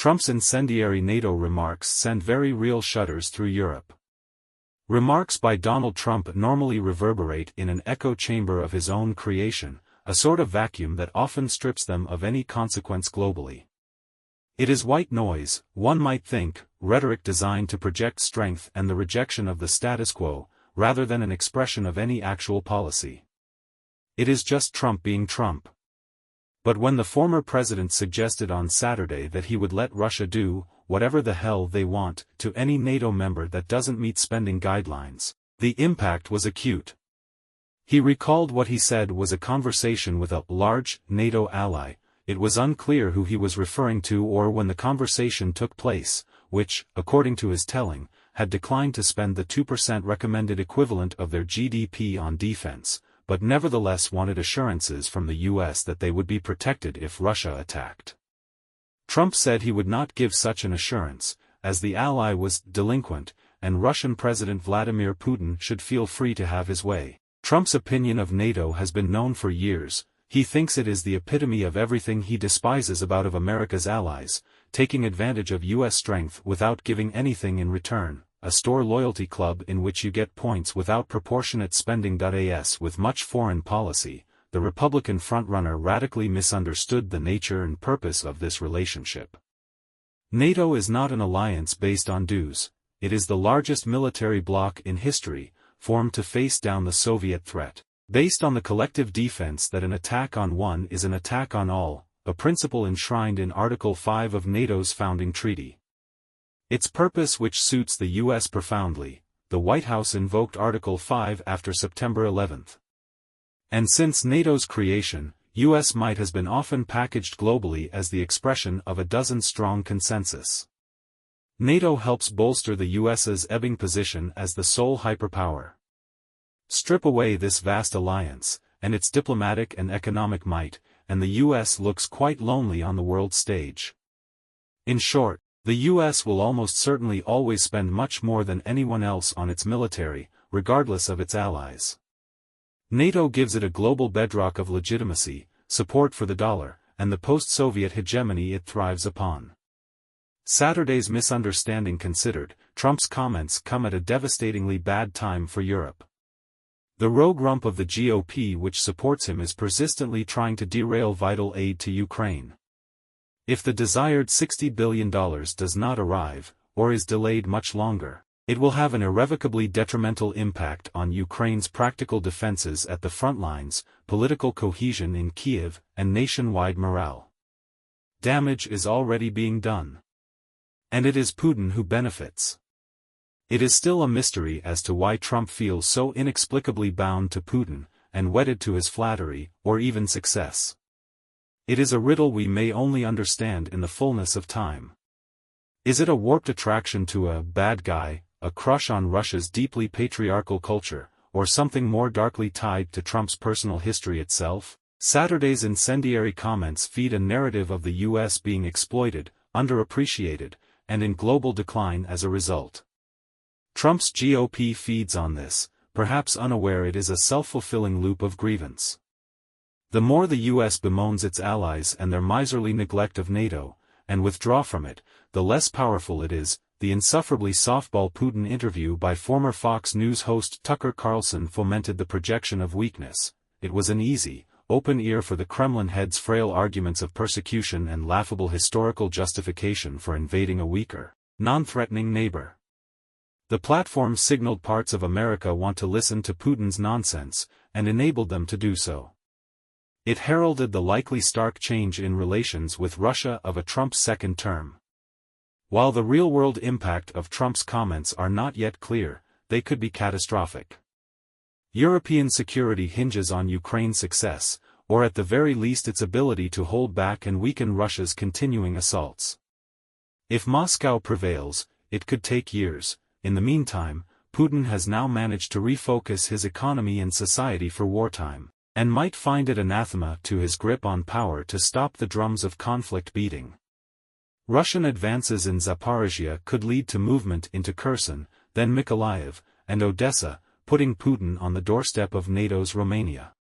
Trump's incendiary NATO remarks sent very real shudders through Europe. Remarks by Donald Trump normally reverberate in an echo chamber of his own creation, a sort of vacuum that often strips them of any consequence globally. It is white noise, one might think, rhetoric designed to project strength and the rejection of the status quo, rather than an expression of any actual policy. It is just Trump being Trump. But when the former president suggested on Saturday that he would let Russia do whatever the hell they want to any NATO member that doesn't meet spending guidelines, the impact was acute. He recalled what he said was a conversation with a large NATO ally. It was unclear who he was referring to or when the conversation took place, which, according to his telling, had declined to spend the 2% recommended equivalent of their GDP on defense, but nevertheless wanted assurances from the US that they would be protected if Russia attacked. Trump said he would not give such an assurance, as the ally was delinquent, and Russian President Vladimir Putin should feel free to have his way. Trump's opinion of NATO has been known for years. He thinks it is the epitome of everything he despises about of America's allies, taking advantage of US strength without giving anything in return, a store loyalty club in which you get points without proportionate spending. As with much foreign policy, the Republican frontrunner radically misunderstood the nature and purpose of this relationship. NATO is not an alliance based on dues. It is the largest military bloc in history, formed to face down the Soviet threat. Based on the collective defense that an attack on one is an attack on all, a principle enshrined in Article 5 of NATO's founding treaty. Its purpose which suits the U.S. profoundly, the White House invoked Article 5 after September 11. And since NATO's creation, U.S. might has been often packaged globally as the expression of a dozen-strong consensus. NATO helps bolster the U.S.'s ebbing position as the sole hyperpower. Strip away this vast alliance, and its diplomatic and economic might, and the U.S. looks quite lonely on the world stage. In short, the U.S. will almost certainly always spend much more than anyone else on its military, regardless of its allies. NATO gives it a global bedrock of legitimacy, support for the dollar, and the post-Soviet hegemony it thrives upon. Saturday's misunderstanding considered, Trump's comments come at a devastatingly bad time for Europe. The rogue rump of the GOP which supports him is persistently trying to derail vital aid to Ukraine. If the desired $60 billion does not arrive, or is delayed much longer, it will have an irrevocably detrimental impact on Ukraine's practical defenses at the front lines, political cohesion in Kiev, and nationwide morale. Damage is already being done. And it is Putin who benefits. It is still a mystery as to why Trump feels so inexplicably bound to Putin, and wedded to his flattery, or even success. It is a riddle we may only understand in the fullness of time. Is it a warped attraction to a bad guy, a crush on Russia's deeply patriarchal culture, or something more darkly tied to Trump's personal history itself? Saturday's incendiary comments feed a narrative of the U.S. being exploited, underappreciated, and in global decline as a result. Trump's GOP feeds on this, perhaps unaware it is a self-fulfilling loop of grievance. The more the U.S. bemoans its allies and their miserly neglect of NATO, and withdraw from it, the less powerful it is. The insufferably softball Putin interview by former Fox News host Tucker Carlson fomented the projection of weakness. It was an easy, open ear for the Kremlin head's frail arguments of persecution and laughable historical justification for invading a weaker, non-threatening neighbor. The platform signaled parts of America want to listen to Putin's nonsense, and enabled them to do so. It heralded the likely stark change in relations with Russia of a Trump's second term. While the real-world impact of Trump's comments are not yet clear, they could be catastrophic. European security hinges on Ukraine's success, or at the very least its ability to hold back and weaken Russia's continuing assaults. If Moscow prevails, it could take years. In the meantime, Putin has now managed to refocus his economy and society for wartime, and might find it anathema to his grip on power to stop the drums of conflict beating. Russian advances in Zaporizhia could lead to movement into Kherson, then Mykolaiv, and Odessa, putting Putin on the doorstep of NATO's Romania.